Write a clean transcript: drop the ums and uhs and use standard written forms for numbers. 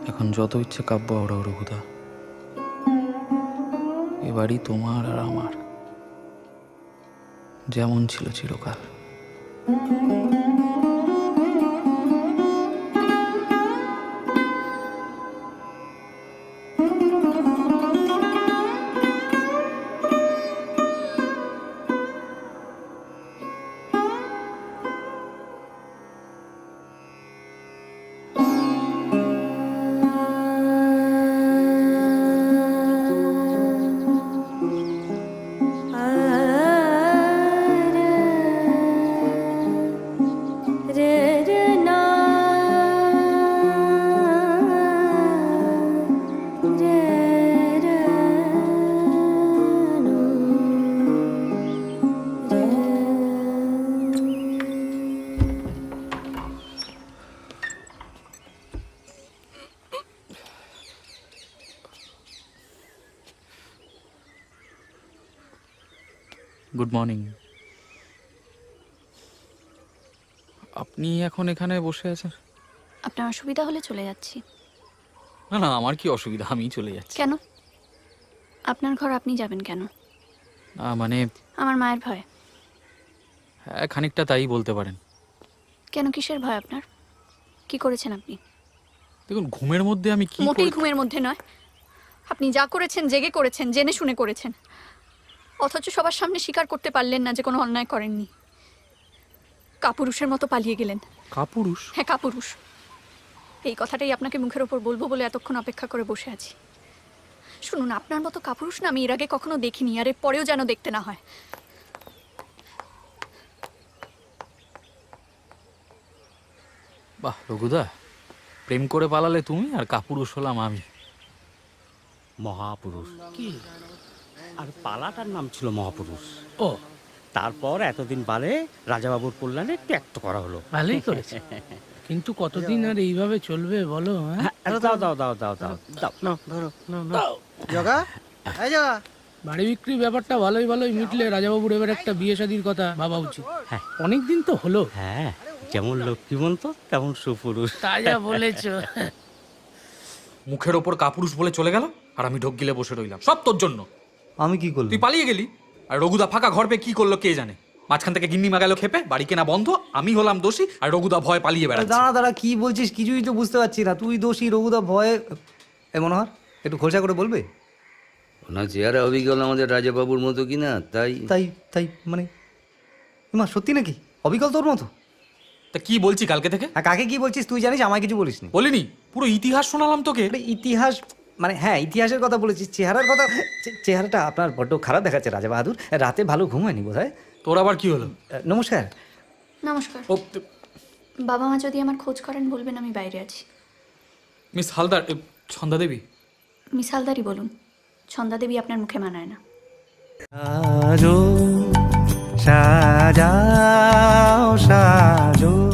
এখন যত ইচ্ছে কাব্য ওরা রঘুদা, এ বাড়ি তোমার আর আমার, যেমন ছিল চিরকাল। Good morning. আপনি এখন এখানে বসে আছেন? আপনার অসুবিধা হলে চলে যাচ্ছি। না না, আমার কি অসুবিধা, আমি চলে যাচ্ছি। কেন? আপনার ঘর আপনি যাবেন কেন? না মানে আমার মায়ের ভয়। হ্যাঁ, খানিকটা তাই বলতে পারেন। কেন, কিসের ভয় আপনার? কি করেছেন আপনি? দেখুন, ঘুমের মধ্যে আমি কি মোটেই ঘুমের মধ্যে নয়। আপনি যা করেছেন জেগে করেছেন, জেনে শুনে করেছেন, অথচ সবার সামনে স্বীকার করতে পারলেন না যে কোনো অন্যায় করেননি। কাপুরুষের মতো পালিয়ে গেলেন। কাপুরুষ? হ্যাঁ, কাপুরুষ। এই কথাটাই আপনাকে মুখের ওপর বলবো বলে এতক্ষণ অপেক্ষা করে বসে আছি। শুনুন, আপনার মতো কাপুরুষ না আমি এর আগে কখনো দেখিনি, আর এর পরেও যেন দেখতে না হয়। বাহ রঘুদা, প্রেম করে পালালে তুমি আর কাপুরুষ হলাম আমি। মহাপুরুষ কি? আর পালাটার নাম ছিল মহাপুরুষ। ও, তারপর এতদিন বাদে রাজাবাবুর কল্যাণে ত্যাগ করা হলো। ভালোই করেছে। কিন্তু কতদিন আর এইভাবে চলবে বলো? দাও দাও দাও দাও দাও দাও, নাও, ধরো, নাও, নাও। জগা, এই জগা, বাড়ি বিক্রির ব্যাপারটা ভালোই মিটলে রাজাবাবুর এবার একটা বিয়ে শাদির কথা ভাবা উচিত। হ্যাঁ। অনেকদিন তো হলো। হ্যাঁ, যেমন লক্ষ্মীমন্ত তেমন সুপুরুষ। তা যা বলেছ। মুখের ওপর কাপুরুষ বলে চলে গেল, আর আমি ঢোক গিলে বসে রইলাম। সব তোর জন্য। আমি কি করলাম? তুই পালিয়ে গেলি, আর রঘুদা ফাঁকা ঘর পেয়ে কি করলো কে জানে। মাঝখান থেকে গিন্নি মাগালো খেপে, বাড়ি কেনা বন্ধ, আমি হলাম দোষী, আর রঘুদা ভয় পালিয়ে বেড়াচ্ছে। দাঁড়া দাঁড়া, কি বলছিস কিছুই তো বুঝতে পারছি না। তুই দোষী, রঘুদা ভয়ে। এ মনোহর, একটু খোলসা করে বলবে? ওনার চেহারা অবিকল আমাদের রাজাবাবুর মতো কিনা, তাই তাই তাই মানে মা সত্যি নাকি অবিকল তোর মতো? তা কি বলছি কালকে থেকে? হ্যাঁ, কাকে কি বলছিস তুই জানিস, আমায় কিছু বলিসনি। বলিনি, পুরো ইতিহাস শোনালাম তোকে। আরে ইতিহাস মানে হ্যাঁ, ইতিহাসের কথা বলেছিস। চেহারার কথা, চেহারাটা আপনার বড্ড খারাপ দেখাচ্ছে রাজা বাহাদুর। রাতে ভালো ঘুম হয়নি বোধ হয়। তোর আবার কি হলো? নমস্কার। নমস্কার। ও বাবা মা যদি আমার খোঁজ করেন বলবেন আমি বাইরে আছি। মিস হালদার, ছন্দা দেবী। মিস হালদারই বলুন, ছন্দা দেবী আপনার মুখে মানায় না। সাজাও সাজাও